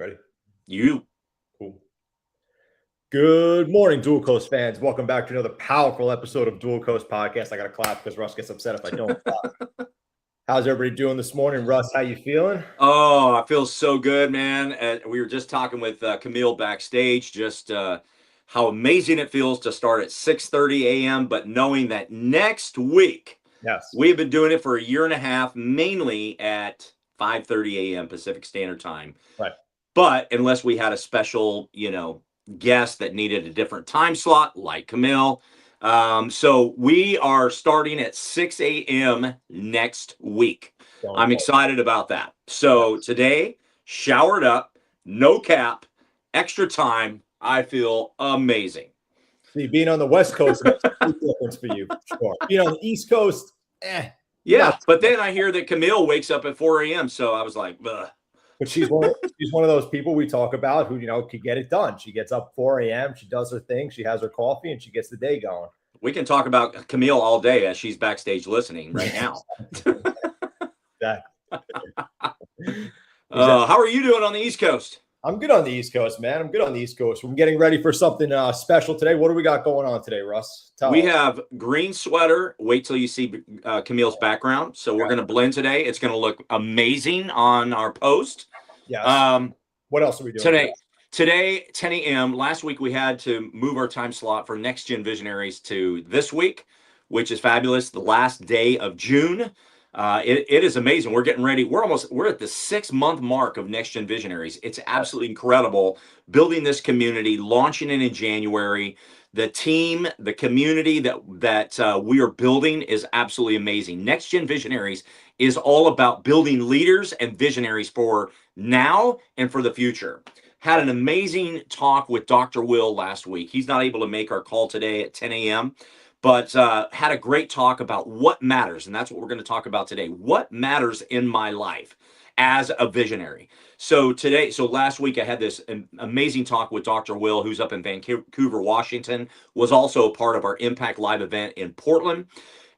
Ready? You. Cool. Good morning, Dual Coast fans. Welcome back to another powerful episode of Dual Coast Podcast. I got to clap because Russ gets upset if I don't clap. How's everybody doing this morning? Russ, how you feeling? Oh, I feel so good, man. We were just talking with Camille backstage, just how amazing it feels to start at 6:30 a.m., but knowing that next week, Yes, we have been doing it for a year and a half, mainly at 5:30 a.m. Pacific Standard Time. right. But unless we had a special, guest that needed a different time slot, like Camille. So we are starting at 6 a.m. next week. I'm excited about that. So today, showered up, no cap, extra time. I feel amazing. See, being on the West Coast makes a big difference for you. Sure. Being on the East Coast, Yeah, but then I hear that Camille wakes up at 4 a.m. So I was like, ugh. But she's one of those people we talk about who, could get it done. She gets up 4 a.m., she does her thing, she has her coffee, and she gets the day going. We can talk about Camille all day as she's backstage listening right now. Exactly. How are you doing on the East Coast? I'm good on the East Coast, man. I'm good on the East Coast. We're getting ready for something special today. What do we got going on today, Russ? We have green sweater. Wait till you see Camille's background. So we're going to blend today. It's going to look amazing on our post. Yes. What else are we doing today, 10 a.m. Last week, we had to move our time slot for Next Gen Visionaries to this week, which is fabulous. The last day of June. It is amazing. We're getting ready. We're at the 6-month mark of Next Gen Visionaries. It's absolutely incredible building this community, launching it in January. The team, the community that we are building is absolutely amazing. Next Gen Visionaries is all about building leaders and visionaries for now and for the future. Had an amazing talk with Dr. Will last week. He's not able to make our call today at 10 a.m., but had a great talk about what matters. And that's what we're going to talk about today. What matters in my life as a visionary. So last week I had this amazing talk with Dr. Will, who's up in Vancouver, Washington, was also a part of our Impact Live event in Portland.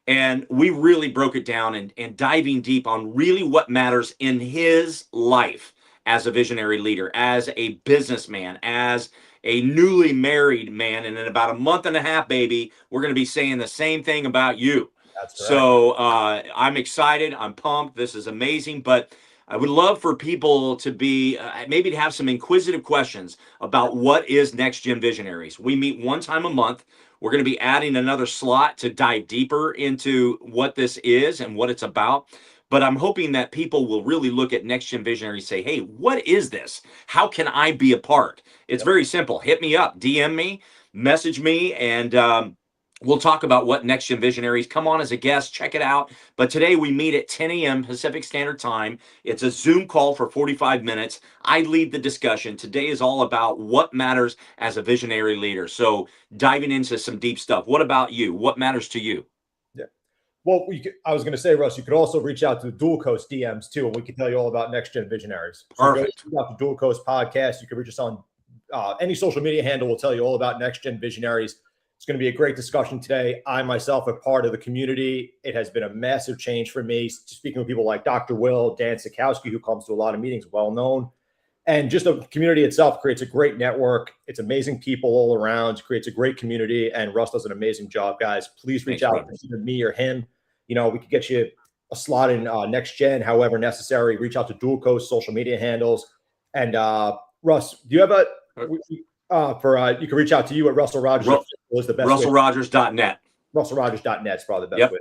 And we really broke it down and diving deep on really what matters in his life as a visionary leader, as a businessman, as a newly married man. And in about a month and a half, baby, we're going to be saying the same thing about you. That's correct. So I'm excited. I'm pumped. This is amazing. But I would love for people to be maybe to have some inquisitive questions about what is Next Gen Visionaries. We meet one time a month. We're going to be adding another slot to dive deeper into what this is and what it's about. But I'm hoping that people will really look at Next Gen Visionaries and say, hey, what is this? How can I be a part? It's very simple. Hit me up, DM me, message me, and we'll talk about what Next Gen Visionaries. Come on as a guest, check it out. But today we meet at 10 a.m. Pacific Standard Time. It's a Zoom call for 45 minutes. I lead the discussion. Today is all about what matters as a visionary leader. So diving into some deep stuff. What about you? What matters to you? Well, I was going to say, Russ, you could also reach out to the Dual Coast DMs too, and we can tell you all about Next Gen Visionaries. So Perfect. Go out to Dual Coast Podcast. You can reach us on any social media handle. We'll tell you all about Next Gen Visionaries. It's going to be a great discussion today. I myself am part of the community. It has been a massive change for me. Speaking with people like Dr. Will, Dan Sikowski, who comes to a lot of meetings, well known. And just the community itself creates a great network. It's amazing people all around, creates a great community. And Russ does an amazing job, guys. Please reach out to either me or him. We could get you a slot in Next Gen, however necessary. Reach out to Dual Coast social media handles. And Russ, do you have you can reach out to you at Russell Rogers. Was the best RussellRogers.net. RussellRogers.net is probably the best way.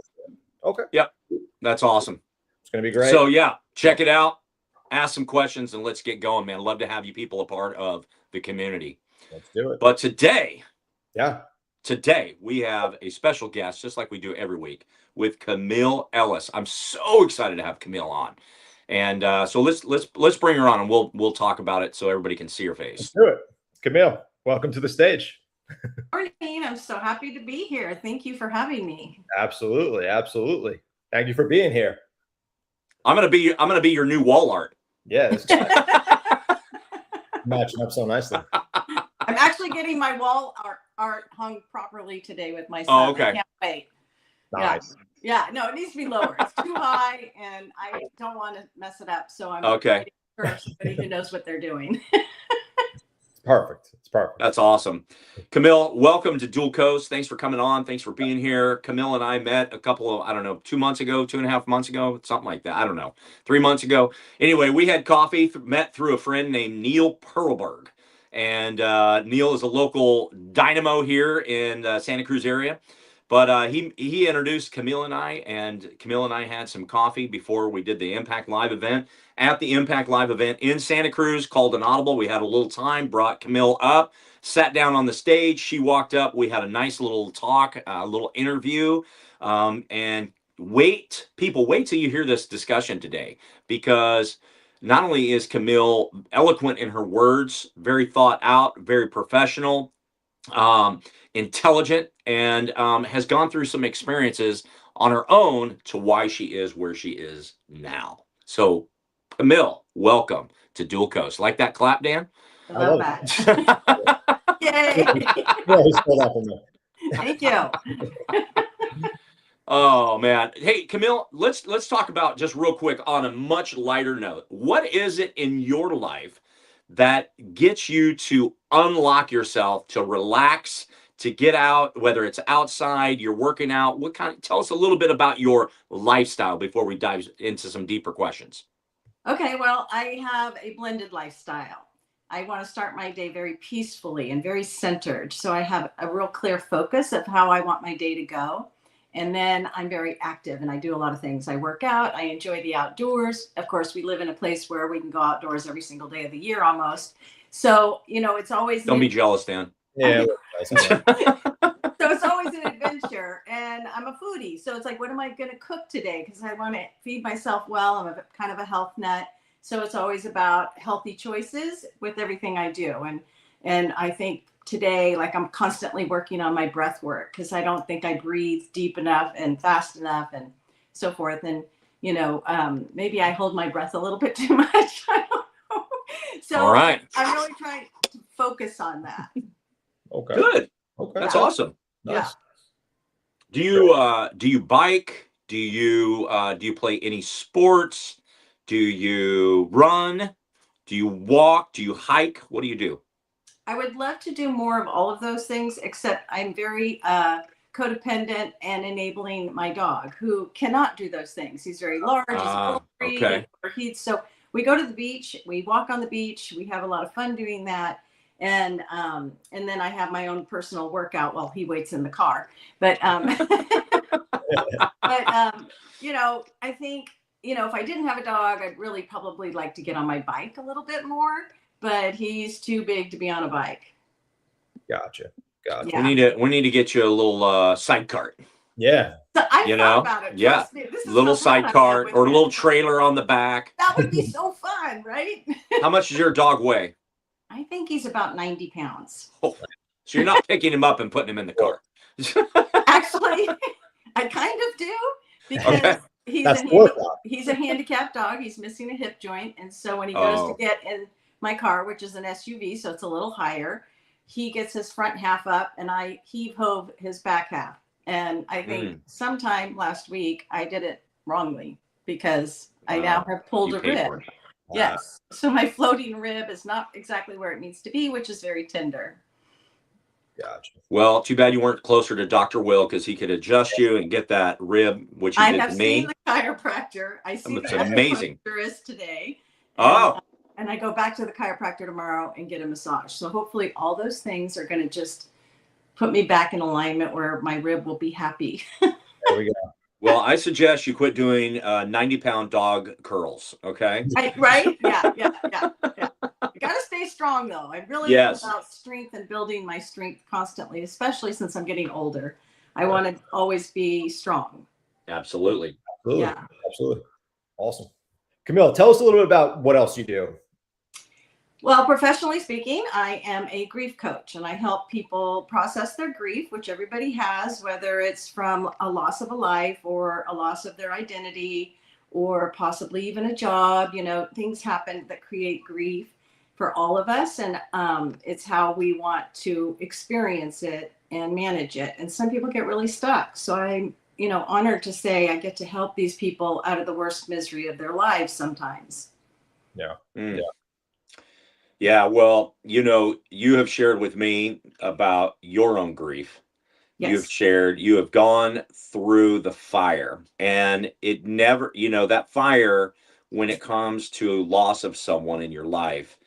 Okay. Yep. That's awesome. It's going to be great. So yeah, check it out. Ask some questions and let's get going, man. Love to have you people a part of the community. Let's do it. But today we have a special guest, just like we do every week, with Camille Ellis. I'm so excited to have Camille on. And so let's bring her on and we'll talk about it so everybody can see her face. Let's do it. Camille, welcome to the stage. Morning. I'm so happy to be here. Thank you for having me. Absolutely. Thank you for being here. I'm gonna be your new wall art. Yeah. Matching up so nicely. I'm actually getting my wall art hung properly today with my son. Oh, okay. I can't wait. Nice. Yeah. No, it needs to be lower. It's too high and I don't want to mess it up. So I'm okay. for somebody who knows what they're doing. It's perfect. It's perfect. That's awesome. Camille, welcome to Dual Coast. Thanks for coming on. Thanks for being here. Camille and I met a couple of, I don't know, 2 months ago, 2.5 months ago, something like that. I don't know, 3 months ago. Anyway, we had coffee, met through a friend named Neil Perlberg. And Neil is a local dynamo here in Santa Cruz area. But he introduced Camille and I had some coffee before we did the Impact Live event. At the Impact Live event in Santa Cruz, called an audible. We had a little time, brought Camille up, sat down on the stage. She walked up. We had a nice little talk, a little interview. And wait till you hear this discussion today, because not only is Camille eloquent in her words, very thought out, very professional, intelligent, and has gone through some experiences on her own to why she is where she is now. So, Camille, welcome to Dual Coast. Like that clap, Dan? I love that. Yay! Yeah, he stole that from me. Thank you. Oh man. Hey, Camille, let's talk about, just real quick, on a much lighter note. What is it in your life that gets you to unlock yourself, to relax, to get out, whether it's outside, you're working out? Tell us a little bit about your lifestyle before we dive into some deeper questions. Okay, well, I have a blended lifestyle. I want to start my day very peacefully and very centered. So I have a real clear focus of how I want my day to go. And then I'm very active and I do a lot of things. I work out. I enjoy the outdoors. Of course, we live in a place where we can go outdoors every single day of the year almost. So, it's always... Don't be jealous, Dan. Yeah. So it's always an adventure, and I'm a foodie. So it's like, what am I going to cook today? Because I want to feed myself well. I'm kind of a health nut. So it's always about healthy choices with everything I do. And I think today, like, I'm constantly working on my breath work because I don't think I breathe deep enough and fast enough and so forth. And, maybe I hold my breath a little bit too much. I don't know. So all right. I'm really trying to focus on that. Okay. Good. Okay. That's awesome. Nice. Yeah. Do you bike? Do you play any sports? Do you run? Do you walk? Do you hike? What do you do? I would love to do more of all of those things, except I'm very codependent and enabling my dog, who cannot do those things. He's very large. He's okay. So we go to the beach, we walk on the beach, we have a lot of fun doing that. And then I have my own personal workout while he waits in the car. But I think, if I didn't have a dog, I'd really probably like to get on my bike a little bit more. But he's too big to be on a bike. Gotcha. Yeah. We need to get you a little side cart. Yeah. So I thought about it. Yeah. Me, this is little so fun side cart or a little trailer on the back. That would be so fun, right? How much does your dog weigh? I think he's about 90 pounds. Oh, so you're not picking him up and putting him in the car. Actually, I kind of do, because he's a handicapped dog. He's missing a hip joint. And so when he goes to get in my car, which is an SUV, so it's a little higher, he gets his front half up and I heave-hove his back half. And I think sometime last week I did it wrongly because I now have pulled a rib. Yes. So my floating rib is not exactly where it needs to be, which is very tender. Gotcha. Well, too bad you weren't closer to Dr. Will, because he could adjust you and get that rib, which he did to me. I have seen the chiropractor. I see it's the amazing. acupuncturist today. And I go back to the chiropractor tomorrow and get a massage. So hopefully all those things are going to just put me back in alignment where my rib will be happy. There we go. Well, I suggest you quit doing 90-pound dog curls, okay? Right? Yeah. You got to stay strong, though. I really am about strength and building my strength constantly, especially since I'm getting older. I want to always be strong. Absolutely. Yeah. Absolutely. Awesome. Camille, tell us a little bit about what else you do. Well, professionally speaking, I am a grief coach, and I help people process their grief, which everybody has, whether it's from a loss of a life or a loss of their identity or possibly even a job. Things happen that create grief for all of us, and it's how we want to experience it and manage it. And some people get really stuck. So I'm, honored to say I get to help these people out of the worst misery of their lives sometimes. Yeah. Mm. Yeah. Yeah. Well, you have shared with me about your own grief. Yes. You have gone through the fire, and it never, that fire, when it comes to loss of someone in your life,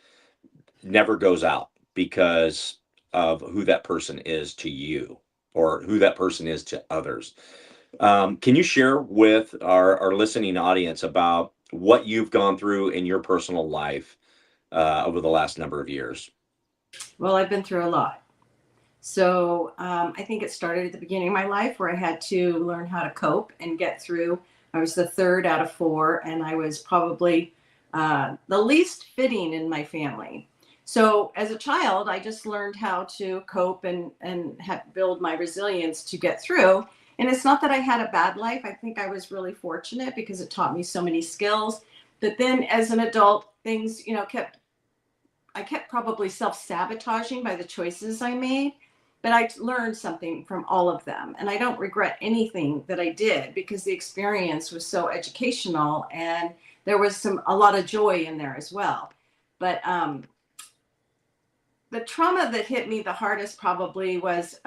never goes out because of who that person is to you or who that person is to others. Can you share with our listening audience about what you've gone through in your personal life over the last number of years? Well, I've been through a lot. So I think it started at the beginning of my life where I had to learn how to cope and get through. I was the third out of four, and I was probably the least fitting in my family. So as a child, I just learned how to cope and build my resilience to get through. And it's not that I had a bad life. I think I was really fortunate because it taught me so many skills. But then as an adult, things, I kept probably self-sabotaging by the choices I made, but I learned something from all of them. And I don't regret anything that I did because the experience was so educational and there was a lot of joy in there as well. But the trauma that hit me the hardest probably was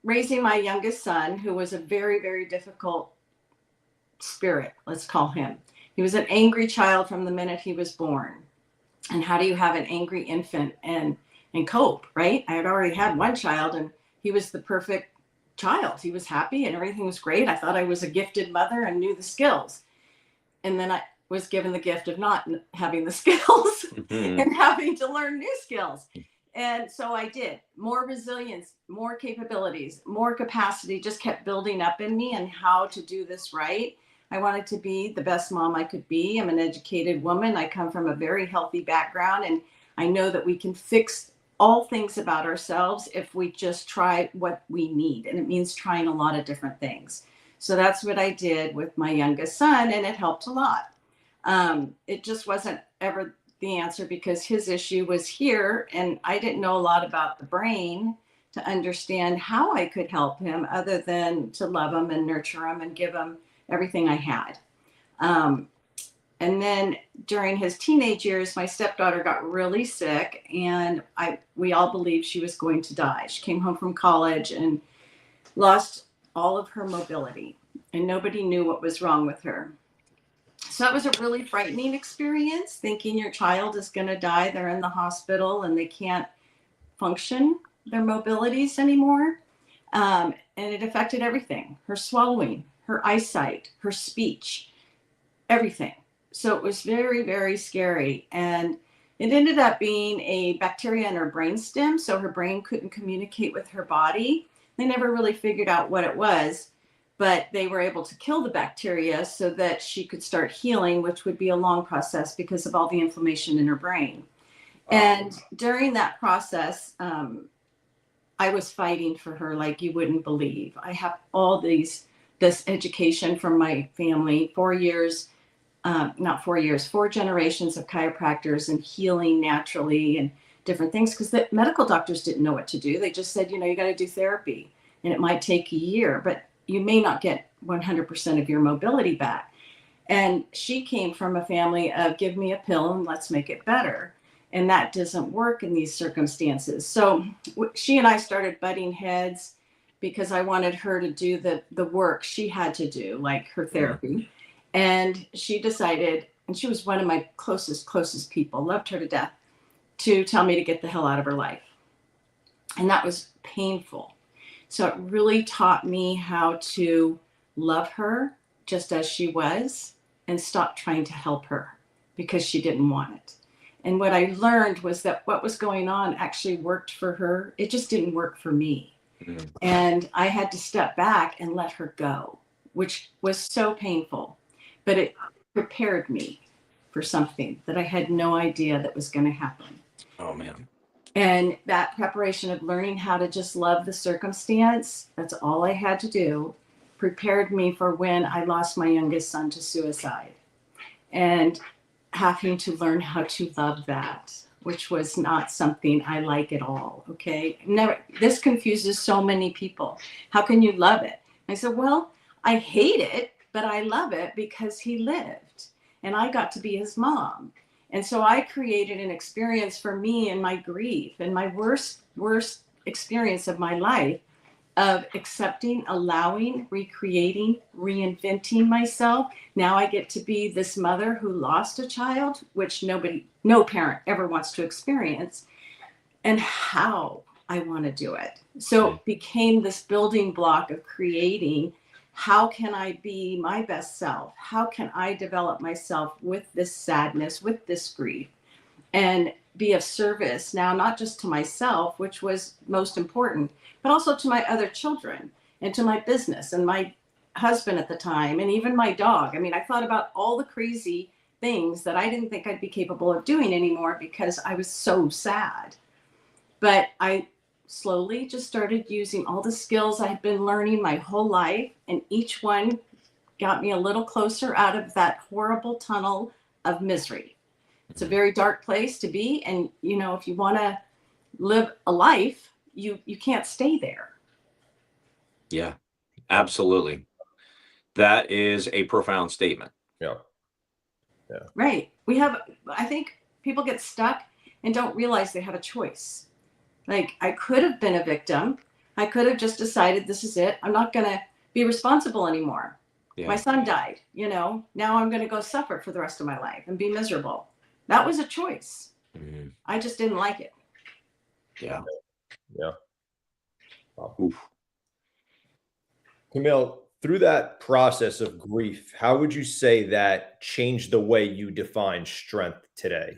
raising my youngest son, who was a very, very difficult spirit, let's call him. He was an angry child from the minute he was born. And how do you have an angry infant and cope, right? I had already had one child and he was the perfect child. He was happy and everything was great. I thought I was a gifted mother and knew the skills. And then I was given the gift of not having the skills and having to learn new skills. And so I did. More resilience, more capabilities, more capacity just kept building up in me and how to do this right. I wanted to be the best mom I could be. I'm an educated woman. I come from a very healthy background, and I know that we can fix all things about ourselves if we just try what we need. And it means trying a lot of different things. So that's what I did with my youngest son, and it helped a lot. It just wasn't ever the answer because his issue was here, and I didn't know a lot about the brain to understand how I could help him other than to love him and nurture him and give him everything I had. And then during his teenage years, my stepdaughter got really sick and we all believed she was going to die. She came home from college and lost all of her mobility and nobody knew what was wrong with her. So that was a really frightening experience, thinking your child is going to die. They're in the hospital and they can't function their mobilities anymore. And it affected everything, her swallowing, her eyesight, her speech, everything. So it was very, very scary. And it ended up being a bacteria in her brainstem. So her brain couldn't communicate with her body. They never really figured out what it was, but they were able to kill the bacteria so that she could start healing, which would be a long process because of all the inflammation in her brain. And during that process, I was fighting for her like you wouldn't believe. I have all this education from my family, 4 years, not 4 years, 4 generations of chiropractors and healing naturally and different things because the medical doctors didn't know what to do. They just said, you got to do therapy and it might take a year, but you may not get 100% of your mobility back. And she came from a family of give me a pill and let's make it better. And that doesn't work in these circumstances. So she and I started butting heads because I wanted her to do the work she had to do, like her therapy. And she decided, and she was one of my closest people, loved her to death, to tell me to get the hell out of her life. And that was painful. So it really taught me how to love her just as she was and stop trying to help her because she didn't want it. And what I learned was that what was going on actually worked for her. It just didn't work for me. And I had to step back and let her go, which was so painful, but it prepared me for something that I had no idea that was going to happen. Oh, man. And that preparation of learning how to just love the circumstance, that's all I had to do, prepared me for when I lost my youngest son to suicide. And having to learn how to love that, which was not something I like at all. Okay. This confuses so many people. How can you love it? I said, well, I hate it, but I love it because he lived. and I got to be his mom. And so I created an experience for me in my grief and my worst experience of my life of accepting, allowing, recreating, reinventing myself. Now I get to be this mother who lost a child, which no parent ever wants to experience, and how I want to do it. So it became this building block of creating, how can I be my best self? How can I develop myself with this sadness, with this grief, and be of service now, not just to myself, which was most important, but also to my other children and to my business and my husband at the time, and even my dog. I mean, I thought about all the crazy things that I didn't think I'd be capable of doing anymore because I was so sad. But I slowly just started using all the skills I had been learning my whole life, and each one got me a little closer out of that horrible tunnel of misery. It's a very dark place to be. And, if you want to live a life, you can't stay there. Yeah, absolutely. That is a profound statement. Yeah. Right. I think people get stuck and don't realize they have a choice. Like, I could have been a victim. I could have just decided, this is it. I'm not going to be responsible anymore. Yeah. My son died, now I'm going to go suffer for the rest of my life and be miserable. That was a choice. Mm-hmm. I just didn't like it. Yeah. Yeah. Wow. Camille, through that process of grief, how would you say that changed the way you define strength today?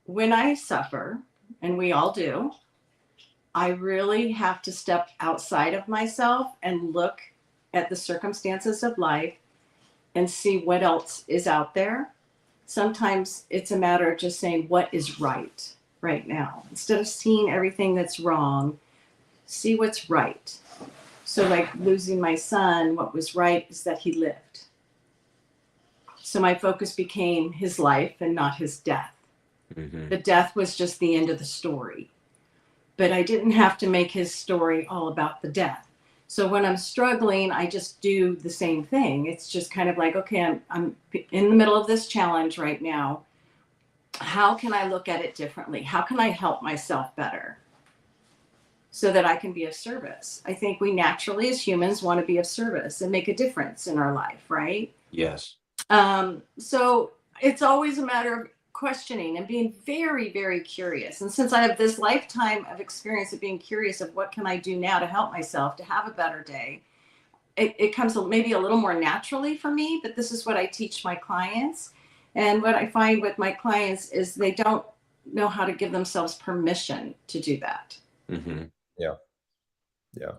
When I suffer, and we all do, I really have to step outside of myself and look at the circumstances of life and see what else is out there. Sometimes it's a matter of just saying what is right now. Instead of seeing everything that's wrong, see what's right. So like losing my son, what was right is that he lived. So my focus became his life and not his death. Mm-hmm. The death was just the end of the story. But I didn't have to make his story all about the death. So when I'm struggling, I just do the same thing. It's just kind of like, okay, I'm in the middle of this challenge right now. How can I look at it differently? How can I help myself better so that I can be of service? I think we naturally as humans want to be of service and make a difference in our life, right? Yes. So it's always a matter of questioning and being very, very curious. And since I have this lifetime of experience of being curious of what can I do now to help myself to have a better day, it comes maybe a little more naturally for me, but this is what I teach my clients. And what I find with my clients is they don't know how to give themselves permission to do that. Mm-hmm. Yeah. Yeah.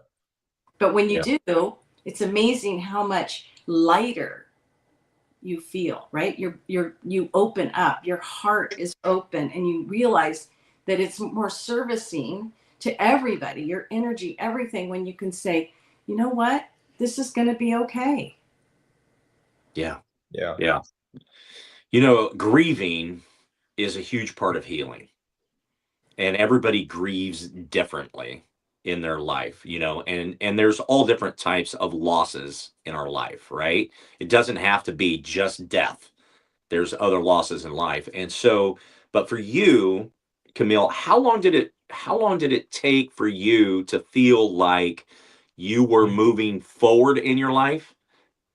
But when you do, it's amazing how much lighter you feel, right? You open up, your heart is open, and you realize that it's more servicing to everybody, your energy, everything, when you can say, you know what, this is going to be okay. Yeah. Yeah. Yeah. Grieving is a huge part of healing, and everybody grieves differently in their life, and there's all different types of losses in our life, right? It doesn't have to be just death. There's other losses in life. And so, but for you, Camille, how long did it take for you to feel like you were moving forward in your life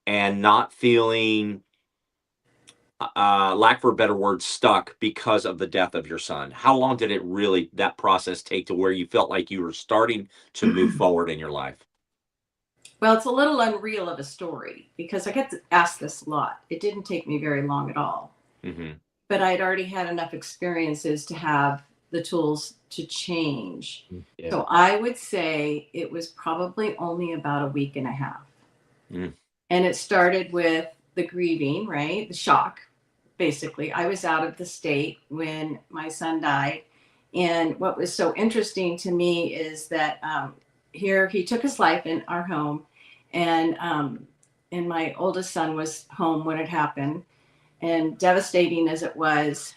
and not feeling, lack for a better word, stuck because of the death of your son? How long did that process take to where you felt like you were starting to move forward in your life? Well, it's a little unreal of a story because I get asked this a lot. It didn't take me very long at all. Mm-hmm. But I'd already had enough experiences to have the tools to change. Yeah. So I would say it was probably only about a week and a half. Mm. And it started with the grieving, right? The shock. Basically, I was out of the state when my son died. And what was so interesting to me is that here he took his life in our home, and my oldest son was home when it happened. And devastating as it was,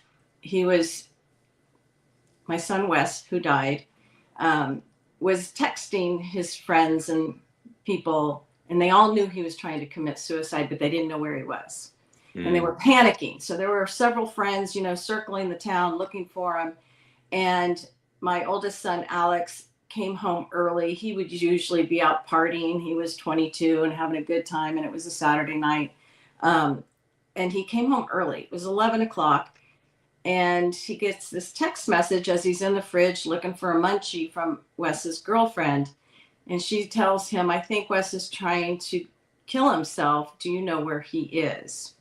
my son Wes, who died, was texting his friends and people And they all knew he was trying to commit suicide, but they didn't know where he was. And they were panicking. So there were several friends, circling the town looking for him. And my oldest son, Alex, came home early. He would usually be out partying. He was 22 and having a good time. And it was a Saturday night. And he came home early. It was 11 o'clock. And he gets this text message as he's in the fridge looking for a munchie from Wes's girlfriend. And she tells him, I think Wes is trying to kill himself. Do you know where he is?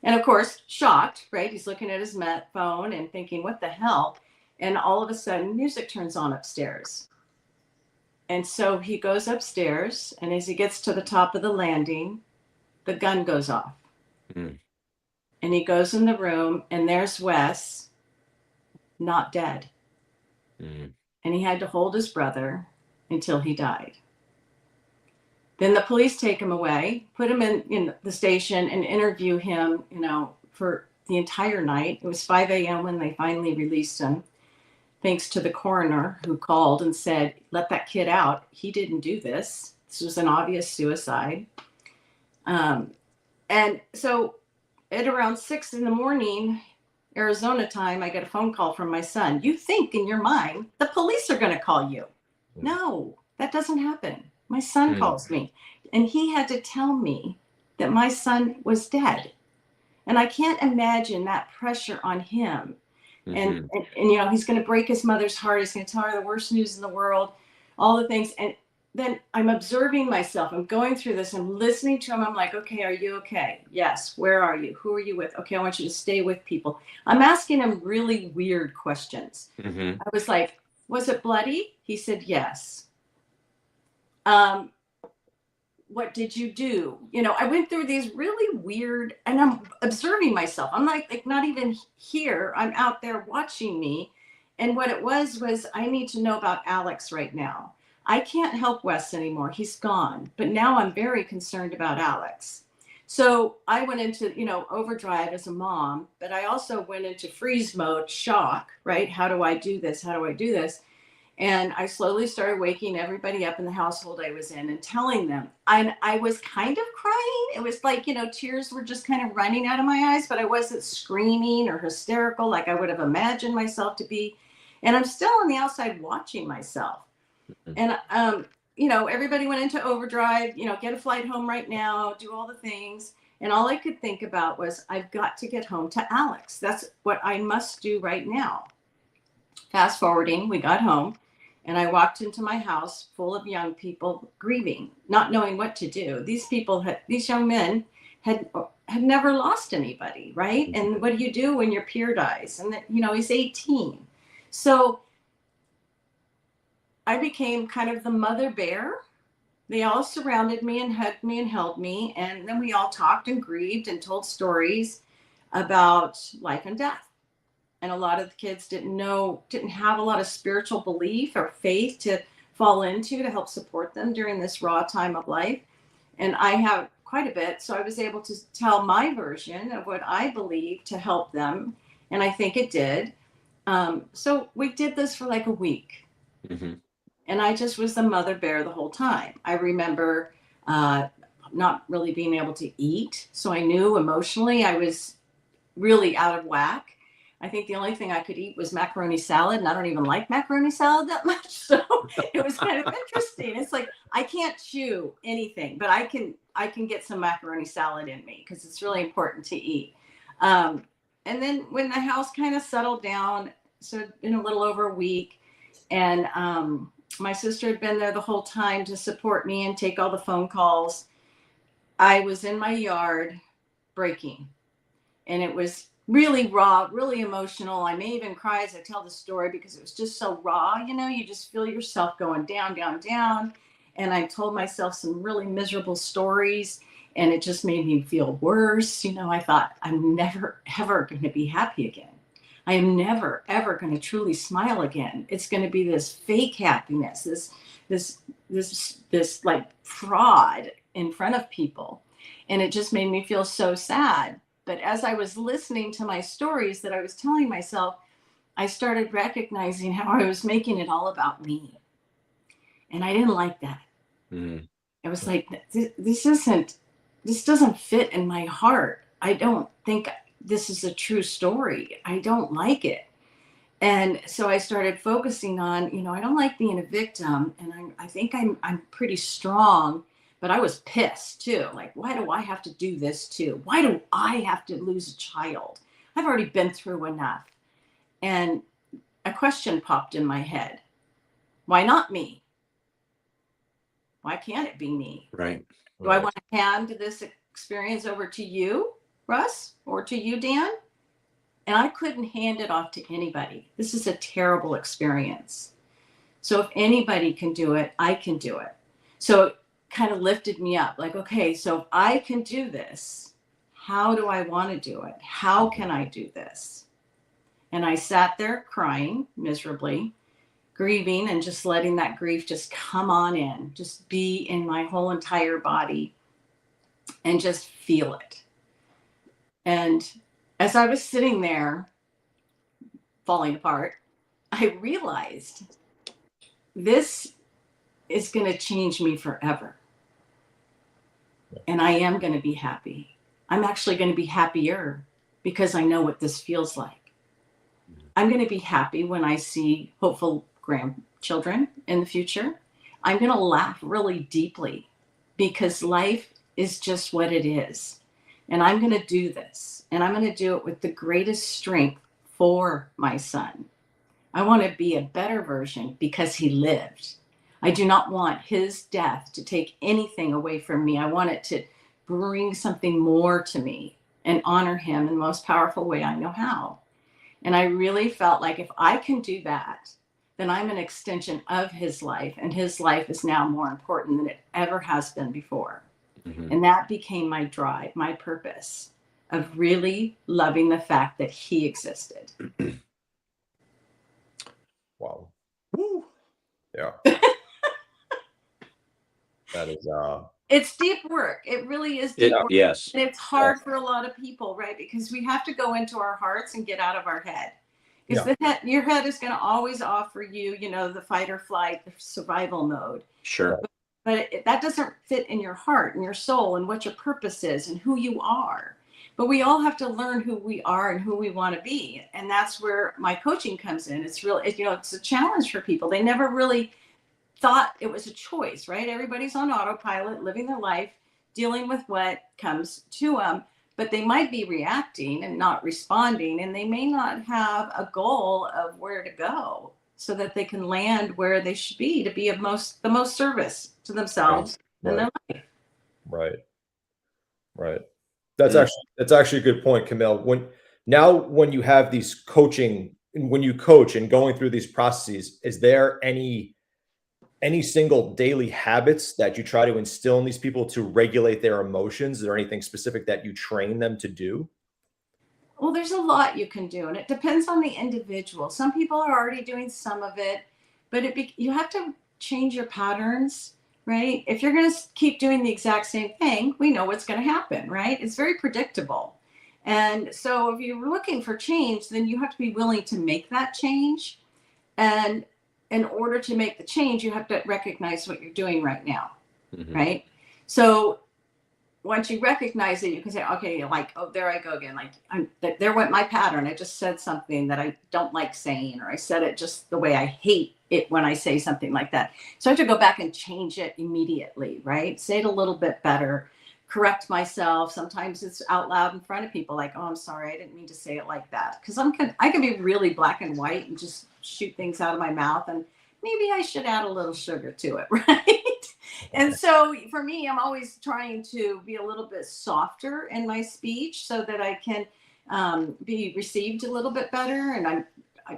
And of course, shocked, right? He's looking at his phone and thinking, what the hell? And all of a sudden, music turns on upstairs. And so he goes upstairs, and as he gets to the top of the landing, the gun goes off. Mm. And he goes in the room, and there's Wes, not dead. Mm. And he had to hold his brother until he died. Then the police take him away, put him in the station and interview him, for the entire night. It was 5 a.m. when they finally released him, thanks to the coroner who called and said, let that kid out. He didn't do this. This was an obvious suicide. And so at around 6 a.m, Arizona time, I get a phone call from my son. You think in your mind, the police are going to call you. No, that doesn't happen. My son calls me, and he had to tell me that my son was dead. And I can't imagine that pressure on him. Mm-hmm. And he's going to break his mother's heart. He's going to tell her the worst news in the world, all the things. And then I'm observing myself. I'm going through this. I'm listening to him. I'm like, okay, are you okay? Yes. Where are you? Who are you with? Okay, I want you to stay with people. I'm asking him really weird questions. Mm-hmm. I was like, was it bloody? He said, yes. What did you do? I went through these really weird, and I'm observing myself. I'm like not even here. I'm out there watching me. And what it was I need to know about Alex right now. I can't help Wes anymore. He's gone. But now I'm very concerned about Alex. So I went into, overdrive as a mom, but I also went into freeze mode, shock, right? How do I do this? How do I do this? And I slowly started waking everybody up in the household I was in and telling them. I was kind of crying. It was like, tears were just kind of running out of my eyes, but I wasn't screaming or hysterical like I would have imagined myself to be. And I'm still on the outside watching myself. And, everybody went into overdrive, get a flight home right now, do all the things. And all I could think about was, I've got to get home to Alex. That's what I must do right now. Fast forwarding, we got home. And I walked into my house full of young people grieving, not knowing what to do. These young men had never lost anybody, right? And what do you do when your peer dies? And he's 18. So I became kind of the mother bear. They all surrounded me and hugged me and held me. And then we all talked and grieved and told stories about life and death. And a lot of the kids didn't have a lot of spiritual belief or faith to fall into to help support them during this raw time of life. And I have quite a bit. So I was able to tell my version of what I believe to help them. And I think it did. So we did this for like a week. Mm-hmm. And I just was the mother bear the whole time. I remember not really being able to eat. So I knew emotionally I was really out of whack. I think the only thing I could eat was macaroni salad, and I don't even like macaroni salad that much. So it was kind of interesting. It's like, I can't chew anything, but I can get some macaroni salad in me because it's really important to eat. And then when the house kind of settled down, so in a little over a week, and my sister had been there the whole time to support me and take all the phone calls. I was in my yard breaking, and it was really raw, really emotional. I may even cry as I tell the story because it was just so raw. You just feel yourself going down, down, down. And I told myself some really miserable stories, and it just made me feel worse. I thought, I'm never, ever going to be happy again. I am never, ever going to truly smile again. It's going to be this fake happiness, this like fraud in front of people. And it just made me feel so sad. But as I was listening to my stories that I was telling myself, I started recognizing how I was making it all about me. And I didn't like that. Mm-hmm. I was like, this doesn't fit in my heart. I don't think this is a true story. I don't like it. And so I started focusing on, I don't like being a victim, and I think I'm pretty strong, but I was pissed too. Like, why do I have to do this too? Why do I have to lose a child? I've already been through enough. And a question popped in my head. Why not me? Why can't it be me? Right. Do I want to hand this experience over to you, Russ, or to you, Dan? And I couldn't hand it off to anybody. This is a terrible experience. So if anybody can do it, I can do it. So it kind of lifted me up. Like, okay, so if I can do this, how do I want to do it? How can I do this? And I sat there crying miserably, grieving, and just letting that grief just come on in, just be in my whole entire body and just feel it. And as I was sitting there falling apart, I realized this is going to change me forever. And I am going to be happy. I'm actually going to be happier because I know what this feels like. I'm going to be happy when I see hopeful grandchildren in the future. I'm going to laugh really deeply because life is just what it is. And I'm going to do this. And I'm going to do it with the greatest strength for my son. I want to be a better version because he lived. I do not want his death to take anything away from me. I want it to bring something more to me and honor him in the most powerful way I know how. And I really felt like if I can do that, then I'm an extension of his life. And his life is now more important than it ever has been before. Mm-hmm. And that became my drive, my purpose of really loving the fact that he existed. Wow. Woo. Yeah. That is it's deep work. It really is deep work. Yes. And it's hard for a lot of people, right? Because we have to go into our hearts and get out of our head. Because your head is going to always offer you, the fight or flight, the survival mode. Sure. But that doesn't fit in your heart and your soul and what your purpose is and who you are. But we all have to learn who we are and who we want to be. And that's where my coaching comes in. It's really, it's a challenge for people. They never really thought it was a choice, right? Everybody's on autopilot, living their life, dealing with what comes to them. But they might be reacting and not responding. And they may not have a goal of where to go so that they can land where they should be to be of the most service to themselves and their life. Right. That's actually a good point, Camille. When you have these coaching, when you coach and going through these processes, is there any single daily habits that you try to instill in these people to regulate their emotions? Is there anything specific that you train them to do? Well, there's a lot you can do, and it depends on the individual. Some people are already doing some of it, but you have to change your patterns, right? If you're going to keep doing the exact same thing, we know what's going to happen, right? It's very predictable. And so if you're looking for change, then you have to be willing to make that change. And in order to make the change, you have to recognize what you're doing right now, right? So once you recognize it, you can say, okay, like, oh, there I go again. Like, there went my pattern. I just said something that I don't like saying, or I said it just the way I hate it when I say something like that. So I have to go back and change it immediately, right? Say it a little bit better, correct myself. Sometimes it's out loud in front of people, like, oh, I'm sorry, I didn't mean to say it like that. Because I can be really black and white and just shoot things out of my mouth, and maybe I should add a little sugar to it, right? And so for me, I'm always trying to be a little bit softer in my speech so that I can be received a little bit better. And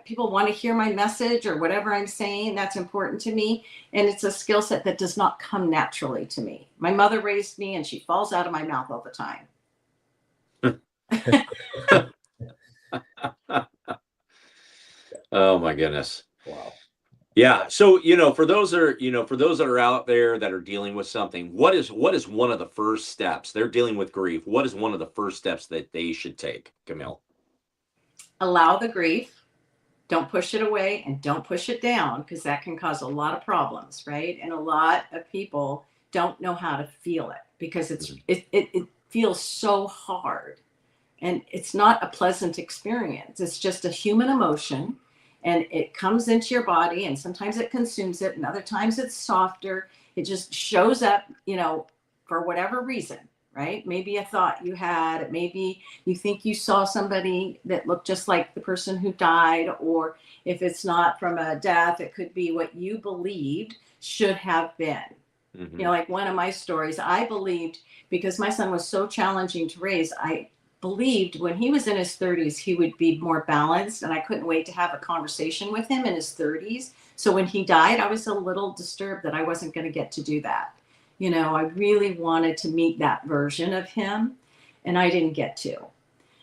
people want to hear my message or whatever I'm saying. That's important to me. And it's a skill set that does not come naturally to me. My mother raised me, and she falls out of my mouth all the time. Oh my goodness. Wow. Yeah. So, for those that are out there that are dealing with something, what is one of the first steps? They're dealing with grief. What is one of the first steps that they should take, Camille? Allow the grief. Don't push it away and don't push it down, because that can cause a lot of problems, right? And a lot of people don't know how to feel it because it feels so hard. And it's not a pleasant experience. It's just a human emotion, and it comes into your body, and sometimes it consumes it, and other times it's softer. It just shows up, for whatever reason, right? Maybe a thought you had, maybe you think you saw somebody that looked just like the person who died, or if it's not from a death, it could be what you believed should have been. Mm-hmm. Like one of my stories, I believed, because my son was so challenging to raise, I believed when he was in his 30s, he would be more balanced, and I couldn't wait to have a conversation with him in his 30s. So when he died, I was a little disturbed that I wasn't going to get to do that. I really wanted to meet that version of him, and I didn't get to.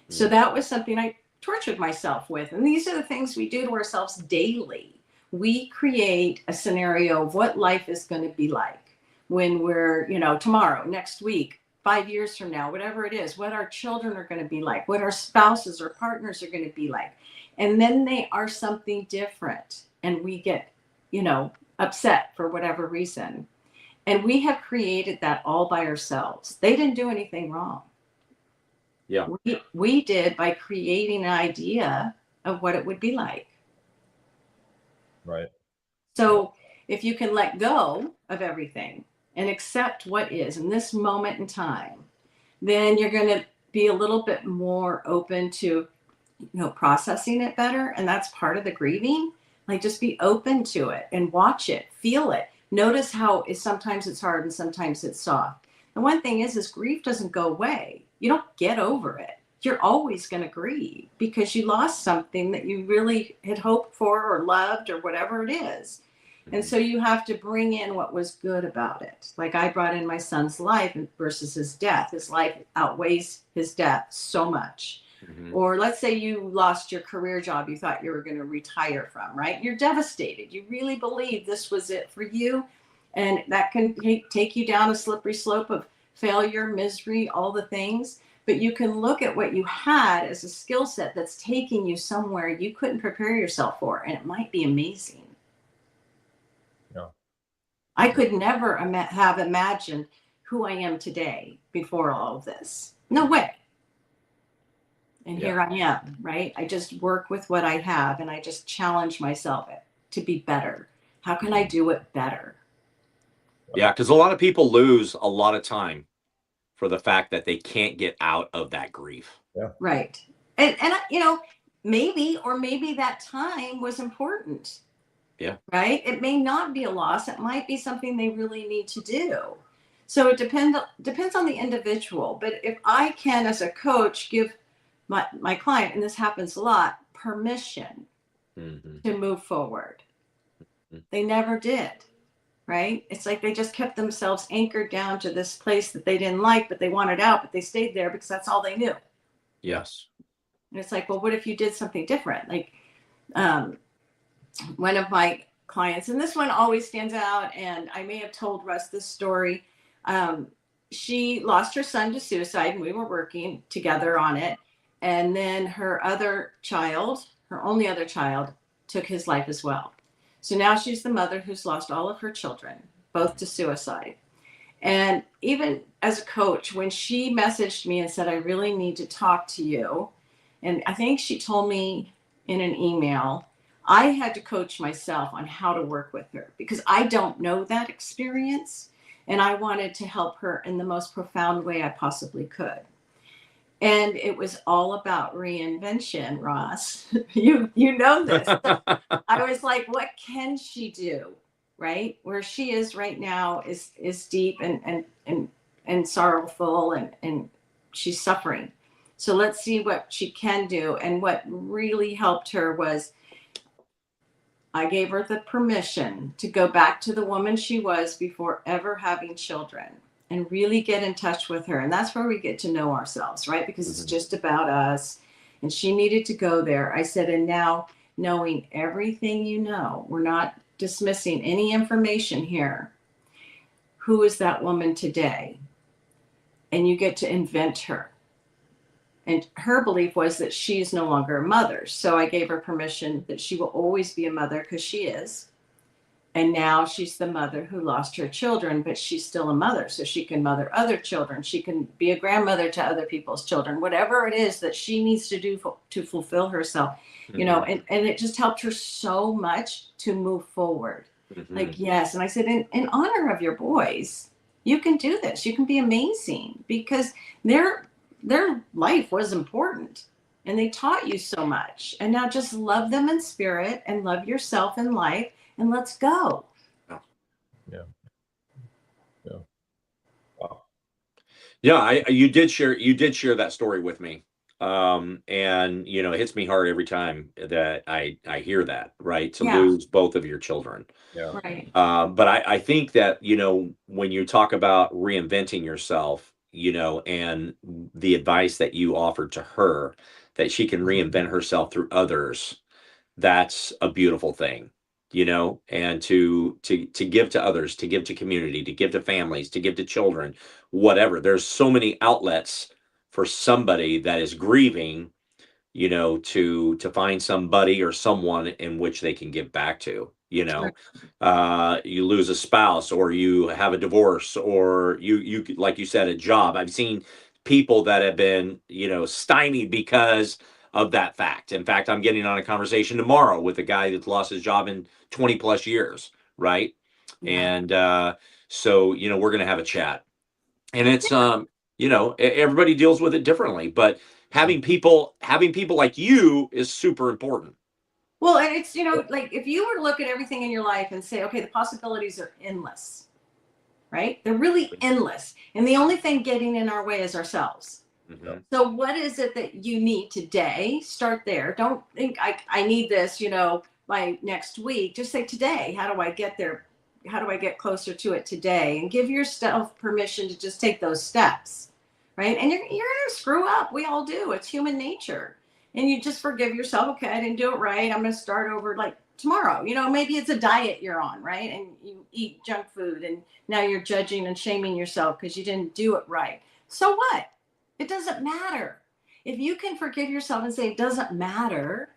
So that was something I tortured myself with. And these are the things we do to ourselves daily. We create a scenario of what life is going to be like when we're, tomorrow, next week, 5 years from now, whatever it is, what our children are going to be like, what our spouses or partners are going to be like. And then they are something different, and we get, upset for whatever reason. And we have created that all by ourselves. They didn't do anything wrong. Yeah. We did by creating an idea of what it would be like. Right. So if you can let go of everything and accept what is in this moment in time, then you're going to be a little bit more open to, processing it better. And that's part of the grieving. Like, just be open to it and watch it, feel it. Notice how sometimes it's hard and sometimes it's soft. And one thing is grief doesn't go away. You don't get over it. You're always going to grieve because you lost something that you really had hoped for or loved or whatever it is. And so you have to bring in what was good about it. Like, I brought in my son's life versus his death. His life outweighs his death so much. Mm-hmm. Or let's say you lost your career job you thought you were going to retire from, right? You're devastated. You really believe this was it for you. And that can take you down a slippery slope of failure, misery, all the things. But you can look at what you had as a skill set that's taking you somewhere you couldn't prepare yourself for. And it might be amazing. I could never have imagined who I am today before all of this. No way. And here I am, right? I just work with what I have, and I just challenge myself to be better. How can I do it better? Yeah, because a lot of people lose a lot of time for the fact that they can't get out of that grief. Yeah. Right. And maybe that time was important. Yeah. Right. It may not be a loss. It might be something they really need to do. So it depends on the individual. But if I can, as a coach, give my client, and this happens a lot, permission to move forward. They never did. Right. It's like they just kept themselves anchored down to this place that they didn't like, but they wanted out, but they stayed there because that's all they knew. Yes. And it's like, well, what if you did something different? Like, one of my clients, and this one always stands out, and I may have told Russ this story. She lost her son to suicide, and we were working together on it. And then her only other child, took his life as well. So now she's the mother who's lost all of her children, both to suicide. And even as a coach, when she messaged me and said, I really need to talk to you, and I think she told me in an email, I had to coach myself on how to work with her because I don't know that experience. And I wanted to help her in the most profound way I possibly could. And it was all about reinvention, Ross. You know this. I was like, what can she do? Right? Where she is right now is deep and sorrowful, and she's suffering. So let's see what she can do. And what really helped her was I gave her the permission to go back to the woman she was before ever having children and really get in touch with her. And that's where we get to know ourselves, right? Because it's just about us. And she needed to go there. I said, and now knowing everything you know, we're not dismissing any information here. Who is that woman today? And you get to invent her. And her belief was that she's no longer a mother. So I gave her permission that she will always be a mother because she is. And now she's the mother who lost her children, but she's still a mother. So she can mother other children. She can be a grandmother to other people's children, whatever it is that she needs to do to fulfill herself, you know, and it just helped her so much to move forward. Like, yes. And I said, in honor of your boys, you can do this. You can be amazing because their life was important and they taught you so much. And now just love them in spirit and love yourself in life. And let's go. Yeah. Wow. Yeah, you did share that story with me. And you know, it hits me hard every time that I hear that, right? To lose both of your children. Yeah. Right. But I think that, you know, when you talk about reinventing yourself, you know, and the advice that you offered to her, that she can reinvent herself through others, that's a beautiful thing. You know, and to give to others, to give to community, to give to families, to give to children, whatever. There's so many outlets for somebody that is grieving, you know, to find somebody or someone in which they can give back to. You know, you lose a spouse, or you have a divorce, or you like you said, a job. I've seen people that have been, you know, stymied because of that fact. In fact, I'm getting on a conversation tomorrow with a guy that's lost his job in 20 plus years, right? And so, you know, we're going to have a chat. And it's you know, everybody deals with it differently, but having people like you is super important. Well, and it's, you know, like if you were to look at everything in your life and say, okay, the possibilities are endless, right? They're really endless. And the only thing getting in our way is ourselves. So what is it that you need today? Start there. Don't think I need this, you know, by next week. Just say today, how do I get there? How do I get closer to it today? And give yourself permission to just take those steps, right? And you're going to screw up. We all do. It's human nature. And you just forgive yourself. Okay, I didn't do it right. I'm going to start over like tomorrow. You know, maybe it's a diet you're on, right? And you eat junk food and now you're judging and shaming yourself because you didn't do it right. So what? It doesn't matter. If you can forgive yourself and say, it doesn't matter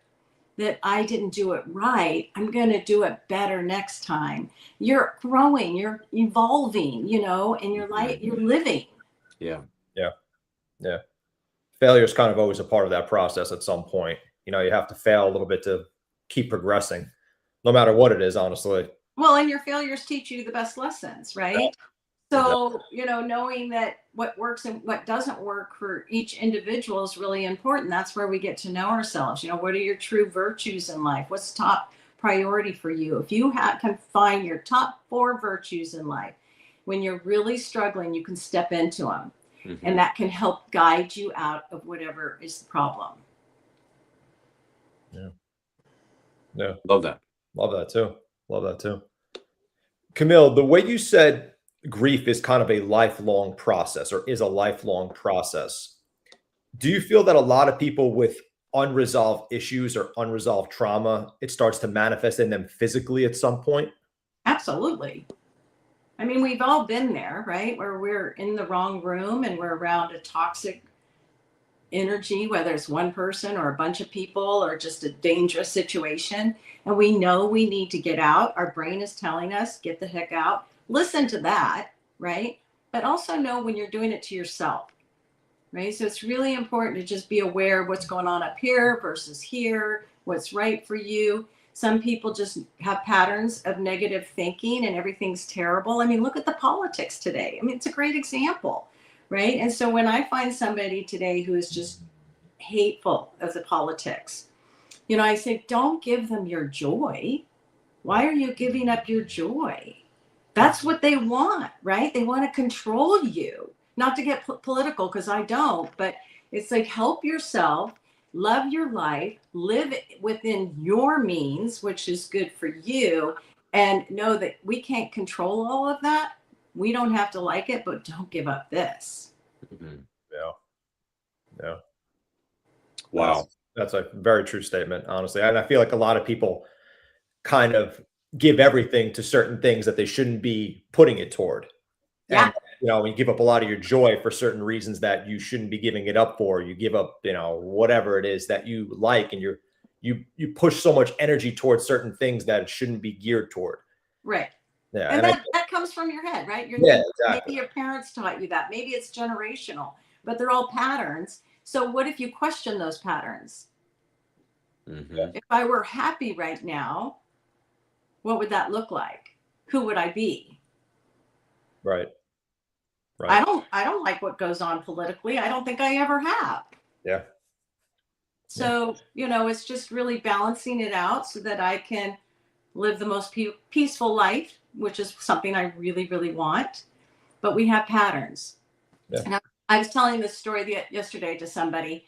that I didn't do it right, I'm going to do it better next time. You're growing, you're evolving, you know, and you're living. Yeah. Failure is kind of always a part of that process at some point. You know, you have to fail a little bit to keep progressing, no matter what it is, honestly. Well, and your failures teach you the best lessons, right? So, you know, knowing that what works and what doesn't work for each individual is really important. That's where we get to know ourselves. You know, what are your true virtues in life? What's top priority for you? If you can find your top 4 virtues in life, when you're really struggling, you can step into them. And that can help guide you out of whatever is the problem. Yeah. Love that. Love that too. Camille, the way you said grief is kind of a lifelong process, or is a lifelong process. Do you feel that a lot of people with unresolved issues or unresolved trauma, it starts to manifest in them physically at some point? Absolutely. I mean, we've all been there, right? Where we're in the wrong room and we're around a toxic energy, whether it's one person or a bunch of people or just a dangerous situation. And we know we need to get out. Our brain is telling us, get the heck out. Listen to that, right? But also know when you're doing it to yourself, right? So it's really important to just be aware of what's going on up here versus here, what's right for you. Some people just have patterns of negative thinking and everything's terrible. I mean, look at the politics today. I mean, it's a great example, right? And so when I find somebody today who is just hateful of the politics, you know, I say, don't give them your joy. Why are you giving up your joy? That's what they want, right? They want to control you. Not to get political, because I don't, but it's like, help yourself, love your life, live within your means, which is good for you, and know that we can't control all of that. We don't have to like it, but don't give up this. Yeah. Wow. That's a very true statement, honestly. And I feel like a lot of people kind of give everything to certain things that they shouldn't be putting it toward. Yeah. And, you know, you give up a lot of your joy for certain reasons that you shouldn't be giving it up for. You give up, you know, whatever it is that you like, and you push so much energy towards certain things that it shouldn't be geared toward. Right. Yeah. And that comes from your head, right? Exactly. Maybe your parents taught you that. Maybe it's generational, but they're all patterns. So what if you question those patterns? Mm-hmm. If I were happy right now, what would that look like? Who would I be? Right. I don't like what goes on politically. I don't think I ever have. Yeah. So, it's just really balancing it out so that I can live the most peaceful life, which is something I really, really want. But we have patterns. Yeah. And I was telling this story yesterday to somebody.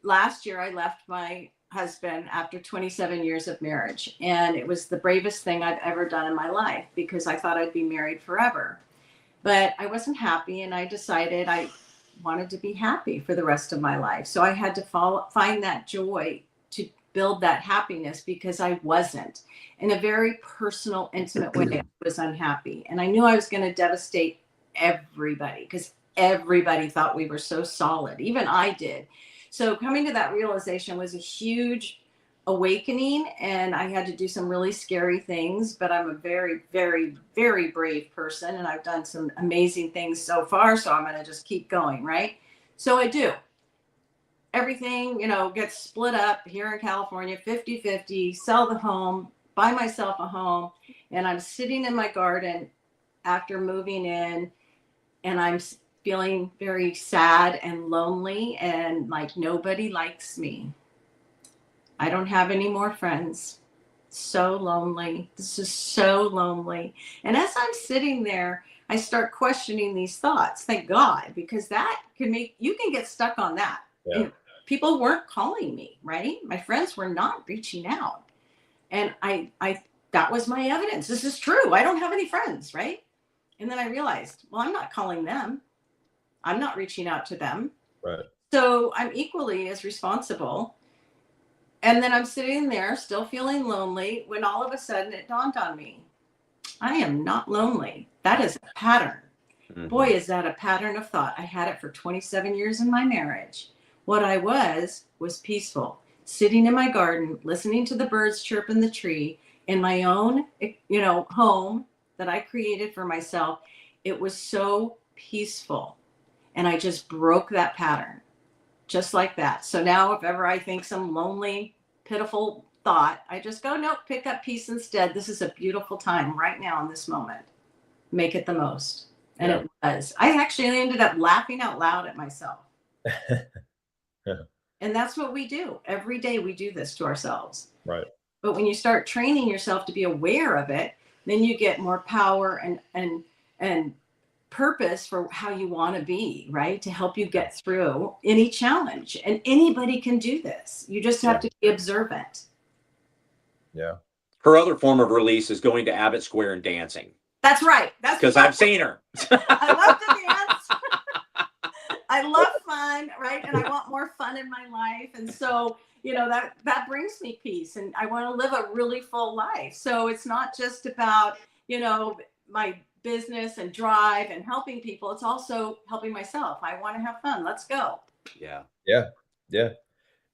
Last year, I left my husband after 27 years of marriage. And it was the bravest thing I've ever done in my life because I thought I'd be married forever. But I wasn't happy, and I decided I wanted to be happy for the rest of my life. So I had to find that joy to build that happiness because I wasn't. In a very personal, intimate way, I was unhappy. And I knew I was going to devastate everybody because everybody thought we were so solid. Even I did. So coming to that realization was a huge awakening, and I had to do some really scary things, but I'm a very, very, very brave person, and I've done some amazing things so far, so I'm going to just keep going, right? So I do. Everything, gets split up here in California, 50-50, sell the home, buy myself a home, and I'm sitting in my garden after moving in, and I'm feeling very sad and lonely, and like nobody likes me. I don't have any more friends. So lonely. This is so lonely. And as I'm sitting there, I start questioning these thoughts. Thank God, because that you can get stuck on that. Yeah. And people weren't calling me, right? My friends were not reaching out. And I that was my evidence. This is true. I don't have any friends, right? And then I realized, well, I'm not calling them. I'm not reaching out to them. Right. So I'm equally as responsible. And then I'm sitting there still feeling lonely when all of a sudden it dawned on me, I am not lonely. That is a pattern. Mm-hmm. Boy, is that a pattern of thought. I had it for 27 years in my marriage. What I was peaceful, sitting in my garden, listening to the birds chirp in the tree in my own, home that I created for myself. It was so peaceful. And I just broke that pattern. Just like that. So now if ever I think some lonely, pitiful thought, I just go, nope, pick up peace instead. This is a beautiful time right now in this moment. Make it the most. And It was. I actually ended up laughing out loud at myself. Yeah. And that's what we do. Every day we do this to ourselves. Right. But when you start training yourself to be aware of it, then you get more power and purpose for how you want to be, right? To help you get through any challenge. And anybody can do this. You just have to be observant. Yeah. Her other form of release is going to Abbott Square and dancing. That's right. That's because I've seen her. I love to dance. I love fun, right? And I want more fun in my life. And so, that brings me peace. And I want to live a really full life. So it's not just about, my business and drive and helping people. It's also helping myself. I want to have fun. Let's go. Yeah.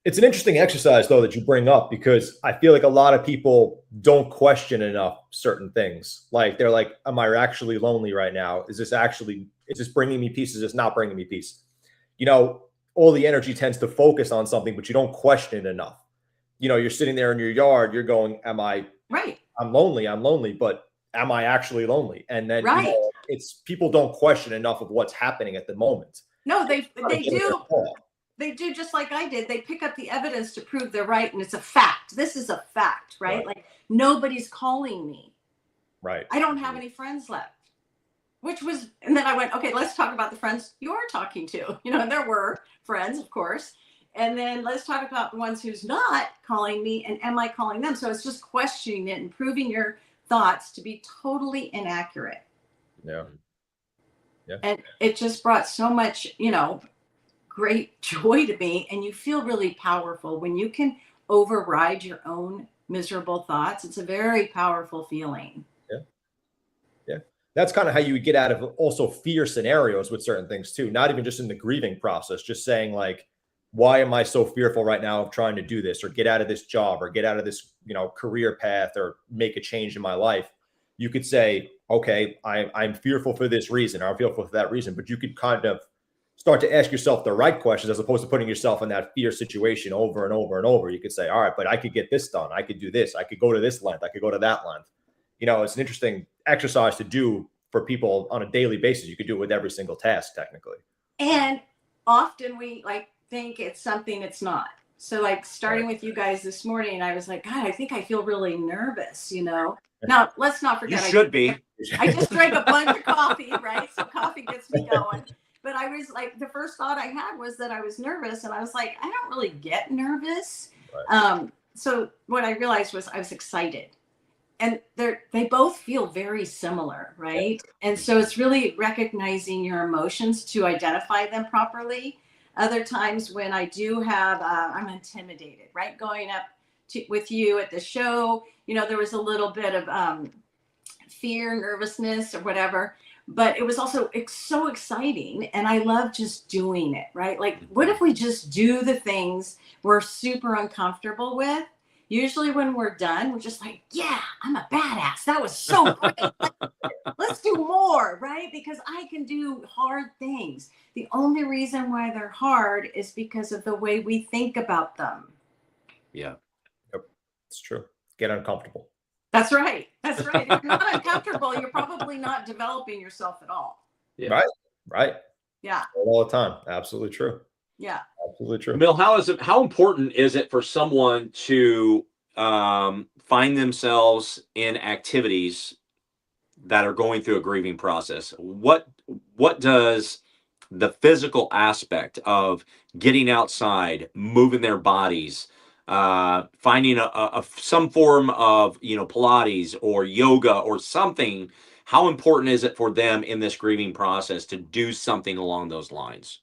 It's an interesting exercise though that you bring up, because I feel like a lot of people don't question enough certain things. Like they're like, am I actually lonely right now? Is this bringing me peace? Is this not bringing me peace? All the energy tends to focus on something, but you don't question it enough. You're sitting there in your yard, you're going, I'm lonely, but am I actually lonely? And then it's people don't question enough of what's happening at the moment. No, they do. They do just like I did. They pick up the evidence to prove they're right. And it's a fact. This is a fact, right? Like nobody's calling me. Right. I don't have any friends left, and then I went, okay, let's talk about the friends you're talking to, and there were friends, of course. And then let's talk about the ones who's not calling me, and am I calling them? So it's just questioning it and proving your thoughts to be totally inaccurate. Yeah. And it just brought so much, great joy to me. And you feel really powerful when you can override your own miserable thoughts. It's a very powerful feeling. Yeah. That's kind of how you would get out of also fear scenarios with certain things too. Not even just in the grieving process, just saying like, why am I so fearful right now of trying to do this or get out of this job or get out of this, career path or make a change in my life? you could say, okay, I'm fearful for this reason, or I'm fearful for that reason, but you could kind of start to ask yourself the right questions as opposed to putting yourself in that fear situation over and over and over. You could say, all right, but I could get this done. I could do this. I could go to this length. I could go to that length. It's an interesting exercise to do for people on a daily basis. You could do it with every single task, technically. And often we think it's something it's not. So starting with you guys this morning, I was like, God, I think I feel really nervous, Now, let's not forget. You should be. I just drank a bunch of coffee, right? So coffee gets me going. But I was the first thought I had was that I was nervous. And I was like, I don't really get nervous. Right. So what I realized was I was excited. And they both feel very similar, right? And so it's really recognizing your emotions to identify them properly. Other times when I do have, I'm intimidated, right? Going up with you at the show, there was a little bit of fear, nervousness, or whatever. But it was also so exciting. And I love just doing it, right? Like, what if we just do the things we're super uncomfortable with? Usually when we're done, we're just like, yeah, I'm a badass. That was so great. Let's do more, right? Because I can do hard things. The only reason why they're hard is because of the way we think about them. Yeah. Yep. It's true. Get uncomfortable. That's right. That's right. If you're not uncomfortable, you're probably not developing yourself at all. Yeah. Right. Yeah. All the time. Absolutely true. Yeah. Absolutely true. Bill, how important is it for someone to find themselves in activities that are going through a grieving process? What does the physical aspect of getting outside, moving their bodies, finding some form of Pilates or yoga or something, how important is it for them in this grieving process to do something along those lines?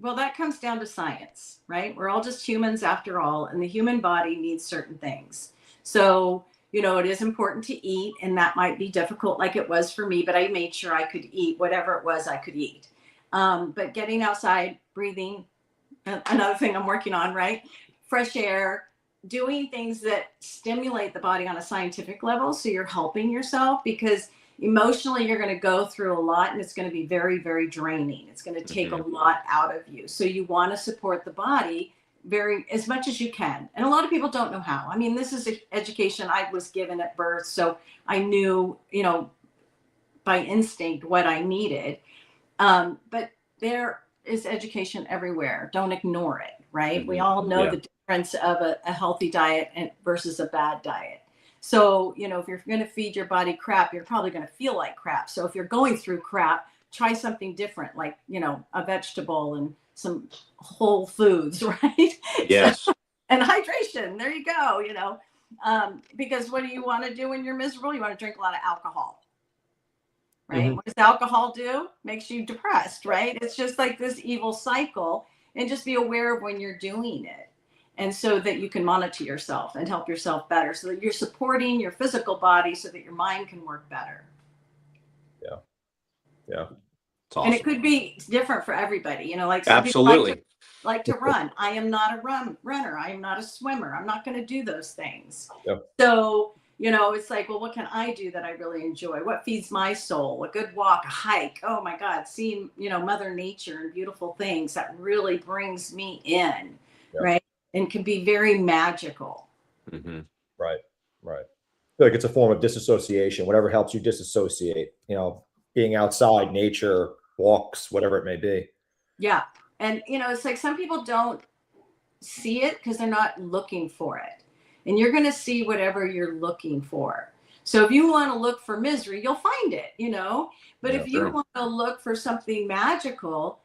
Well, that comes down to science, right? We're all just humans after all, and the human body needs certain things. So, it is important to eat, and that might be difficult like it was for me, but I made sure I could eat whatever it was I could eat. But getting outside, breathing, another thing I'm working on, right? Fresh air, doing things that stimulate the body on a scientific level. So you're helping yourself, because emotionally you're going to go through a lot, and it's going to be very, very draining. It's going to take a lot out of you. So you want to support the body as much as you can. And a lot of people don't know how. I mean, this is an education I was given at birth. So I knew, by instinct what I needed. But there is education everywhere. Don't ignore it, right? We all know the difference of a healthy diet versus a bad diet. So, if you're going to feed your body crap, you're probably going to feel like crap. So if you're going through crap, try something different, like, a vegetable and some whole foods, right? Yes. And hydration. There you go, because what do you want to do when you're miserable? You want to drink a lot of alcohol, right? What does alcohol do? Makes you depressed, right? It's just like this evil cycle, and just be aware of when you're doing it. And so that you can monitor yourself and help yourself better, so that you're supporting your physical body so that your mind can work better. Yeah. Yeah. Awesome. And it could be different for everybody, like some absolutely people like to run. I am not a runner. I am not a swimmer. I'm not going to do those things. Yep. So, it's like, well, what can I do that I really enjoy? What feeds my soul? A good walk, a hike. Oh my God, seeing, Mother Nature and beautiful things, that really brings me in. Yep. Right. And can be very magical. Right. I feel like it's a form of disassociation, whatever helps you disassociate, being outside, nature, walks, whatever it may be. Yeah. And, it's like some people don't see it because they're not looking for it. And you're going to see whatever you're looking for. So if you want to look for misery, you'll find it, But if you want to look for something magical,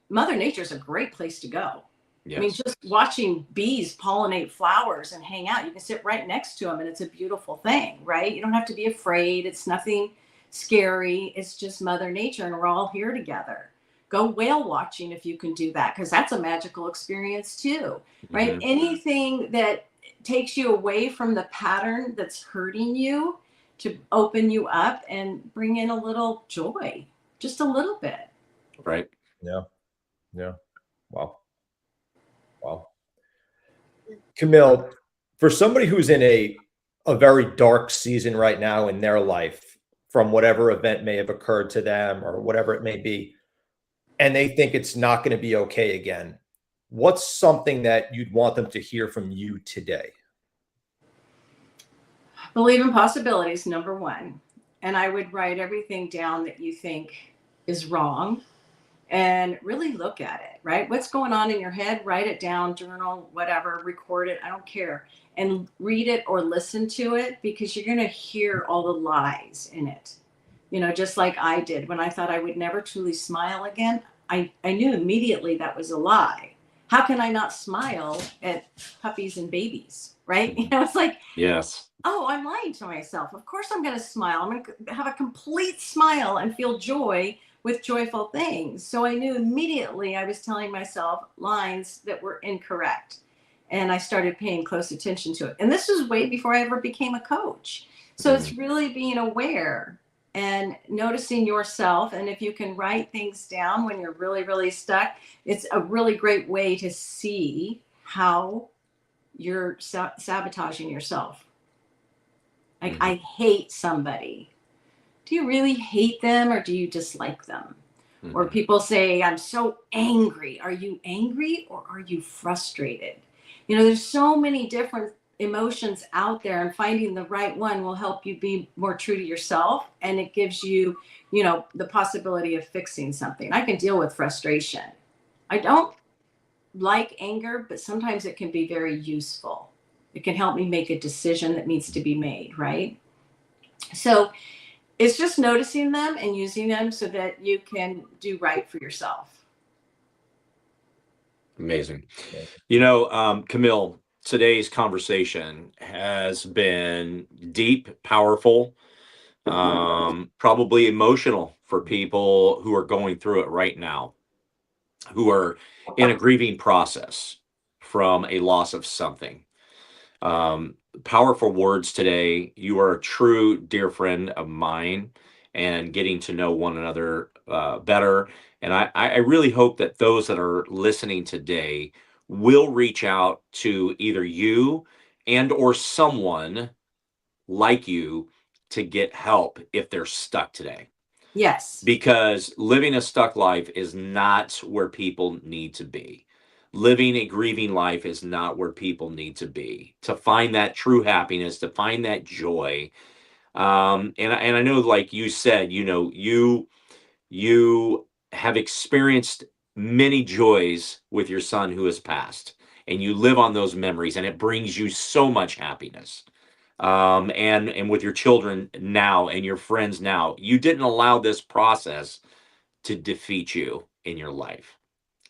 Mother Nature is a great place to go. Yes. I mean, just watching bees pollinate flowers and hang out, you can sit right next to them, and it's a beautiful thing, right? You don't have to be afraid. It's nothing scary. It's just Mother Nature, and we're all here together. Go whale watching if you can do that, because that's a magical experience too, right? Anything that takes you away from the pattern that's hurting you, to open you up and bring in a little joy, just a little bit. Right. Yeah. Wow. Camille, for somebody who's in a a very dark season right now in their life from whatever event may have occurred to them or whatever it may be, and they think it's not going to be okay again, what's something that you'd want them to hear from you today? Believe in possibilities, number one. And I would write everything down that you think is wrong and really look at it, right? What's going on in your head? Write it down, journal, whatever, record it. I don't care. And read it or listen to it, because you're going to hear all the lies in it. You know, just like I did when I thought I would never truly smile again. I knew immediately that was a lie. How can I not smile at puppies and babies, right? You know, it's like, yes. Oh, I'm lying to myself. Of course I'm going to smile. I'm going to have a complete smile and feel joy with joyful things. So I knew immediately I was telling myself lines that were incorrect. And I started paying close attention to it. And this was way before I ever became a coach. So it's really being aware and noticing yourself. And if you can write things down when you're really, really stuck, it's a really great way to see how you're sabotaging yourself. Like, I hate somebody. Do you really hate them or do you dislike them? Or people say, I'm so angry. Are you angry or are you frustrated? You know, there's so many different emotions out there, and finding the right one will help you be more true to yourself. And it gives you, you know, the possibility of fixing something. I can deal with frustration. I don't like anger, but sometimes it can be very useful. It can help me make a decision that needs to be made, right? So it's just noticing them and using them so that you can do right for yourself. Amazing. You know, Camille, today's conversation has been deep, powerful, probably emotional for people who are going through it right now, who are in a grieving process from a loss of something. Powerful words today. You are a true dear friend of mine, and getting to know one another better. And I really hope that those that are listening today will reach out to either you and or someone like you to get help if they're stuck today. Yes. Because living a stuck life is not where people need to be. Living a grieving life is not where people need to be. To find that true happiness, to find that joy. And I know, like you said, you know, you have experienced many joys with your son who has passed, and you live on those memories, and it brings you so much happiness. And with your children now and your friends now, you didn't allow this process to defeat you in your life.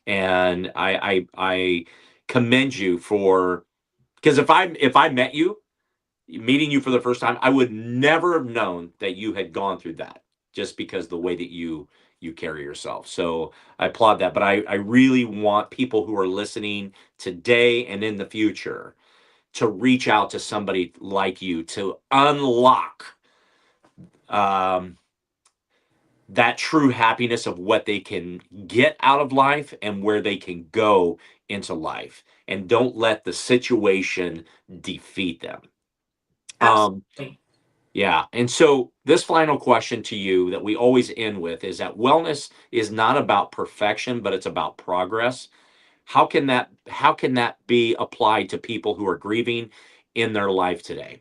And I commend you for, because if I met you, meeting you for the first time, I would never have known that you had gone through that, just because the way that you carry yourself. So I applaud that. But I really want people who are listening today and in the future to reach out to somebody like you to unlock that true happiness of what they can get out of life and where they can go into life, and don't let the situation defeat them. Yeah. And so this final question to you that we always end with is that wellness is not about perfection, but it's about progress. How can that be applied to people who are grieving in their life today?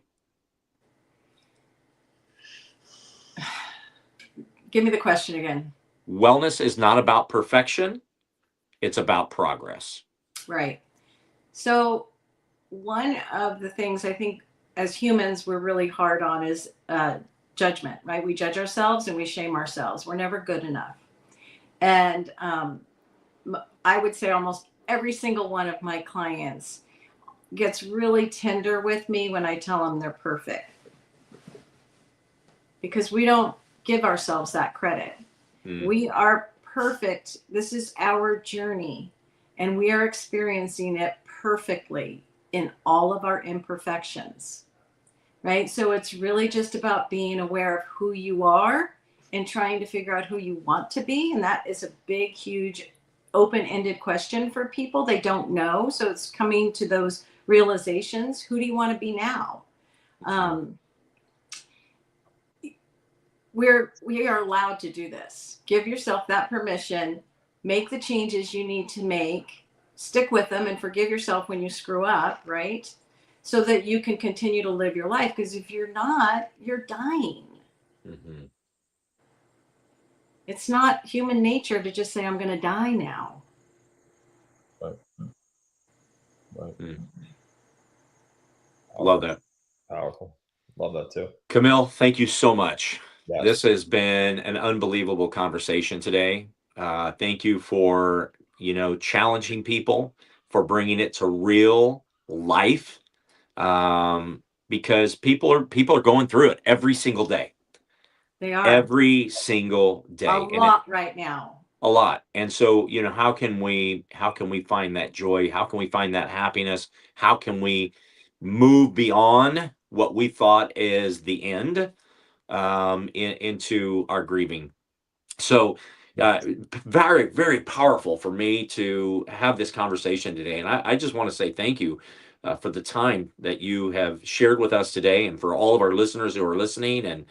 Give me the question again. Wellness is not about perfection. It's about progress. Right. So one of the things I think as humans we're really hard on is judgment, right? We judge ourselves and we shame ourselves. We're never good enough. And I would say almost every single one of my clients gets really tender with me when I tell them they're perfect, because we don't give ourselves that credit. We are perfect. This is our journey, and we are experiencing it perfectly in all of our imperfections, right? So it's really just about being aware of who you are and trying to figure out who you want to be. And that is a big, huge, open-ended question for people. They don't know. So it's coming to those realizations. Who do you want to be now? We are allowed to do this. Give yourself that permission, make the changes you need to make, stick with them, and forgive yourself when you screw up, right? So that you can continue to live your life. Because if you're not, you're dying. Mm-hmm. It's not human nature to just say, I'm going to die now. Right. Mm. Love that. Powerful. Love that too. Camille, thank you so much. Yes. This has been an unbelievable conversation today. Thank you for, challenging people, for bringing it to real life, because people are going through it every single day. They are. Every single day. A lot right now. A lot. And so, how can we find that joy? How can we find that happiness? How can we move beyond what we thought is the end, into our grieving? So, very, very powerful for me to have this conversation today. And I just want to say thank you for the time that you have shared with us today, and for all of our listeners who are listening, and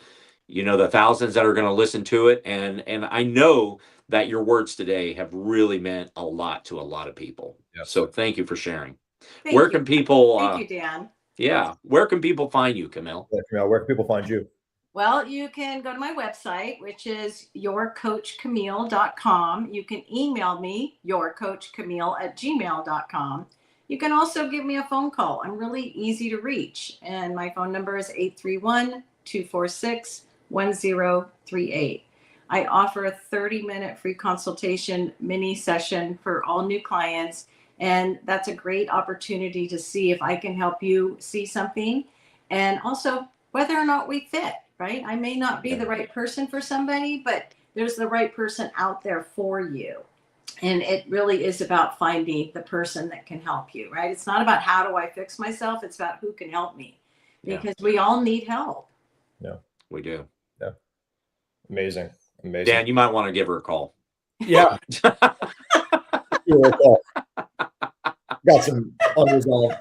the thousands that are going to listen to it. And I know that your words today have really meant a lot to a lot of people. Yes. So thank you for sharing. Thank Where you. can people? Thank you, Dan. Yeah. Where can people find you, Camille? Yeah, Camille, where can people find you? Well, you can go to my website, which is yourcoachcamille.com. You can email me, yourcoachcamille@gmail.com. You can also give me a phone call. I'm really easy to reach. And my phone number is 831-246-1038. I offer a 30-minute free consultation mini session for all new clients. And that's a great opportunity to see if I can help you see something, and also whether or not we fit, right? I may not be the right person for somebody, but there's the right person out there for you. And it really is about finding the person that can help you, right? It's not about how do I fix myself. It's about who can help me, because we all need help. Yeah, we do. Yeah. Amazing. Dan, you might want to give her a call. Yeah. Got some unresolved.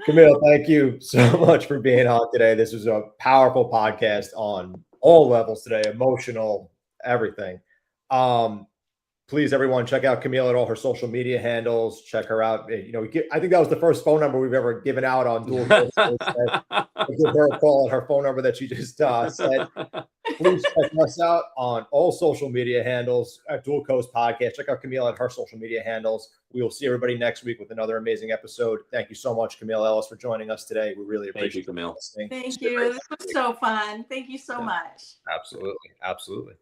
Camille, thank you so much for being on today. This was a powerful podcast on all levels today, emotional, everything. Please, everyone, check out Camille at all her social media handles. Check her out. I think that was the first phone number we've ever given out on Dual Coast. Give her a call at her phone number that she just said. Please check us out on all social media handles at Dual Coast Podcast. Check out Camille at her social media handles. We will see everybody next week with another amazing episode. Thank you so much, Camille Ellis, for joining us today. We really appreciate you, Camille. Thank you. This was so fun. Thank you so much. Absolutely. Absolutely.